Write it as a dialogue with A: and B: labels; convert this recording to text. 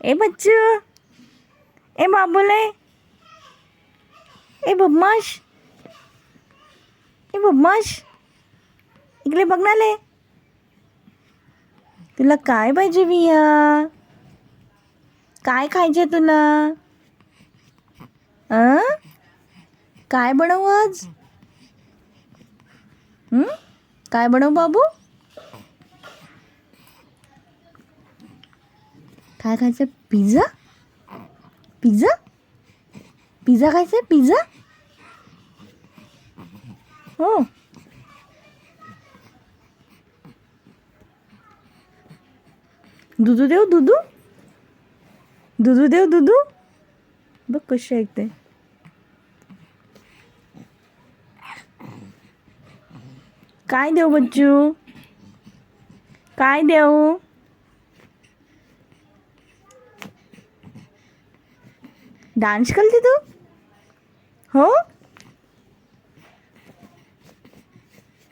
A: ए बच्चू, ए बाबूले, ए बदमाश, ए बदमाश, इकडे बघ ना ले. तुला काय पाहिजे बिया? काय खायचे तुला? काय बनवू आज? काय बनवू बाबू? काय खायचं? पिझ्झा? पिझ्झा? पिझ्झा खायचं? पिझ्झा? हो. दुधू देऊ? दुधू दुधू देऊ? दुधू बघ कशी ऐकते. काय देऊ बच्चू? काय देऊ? डान्स करते तू? हो.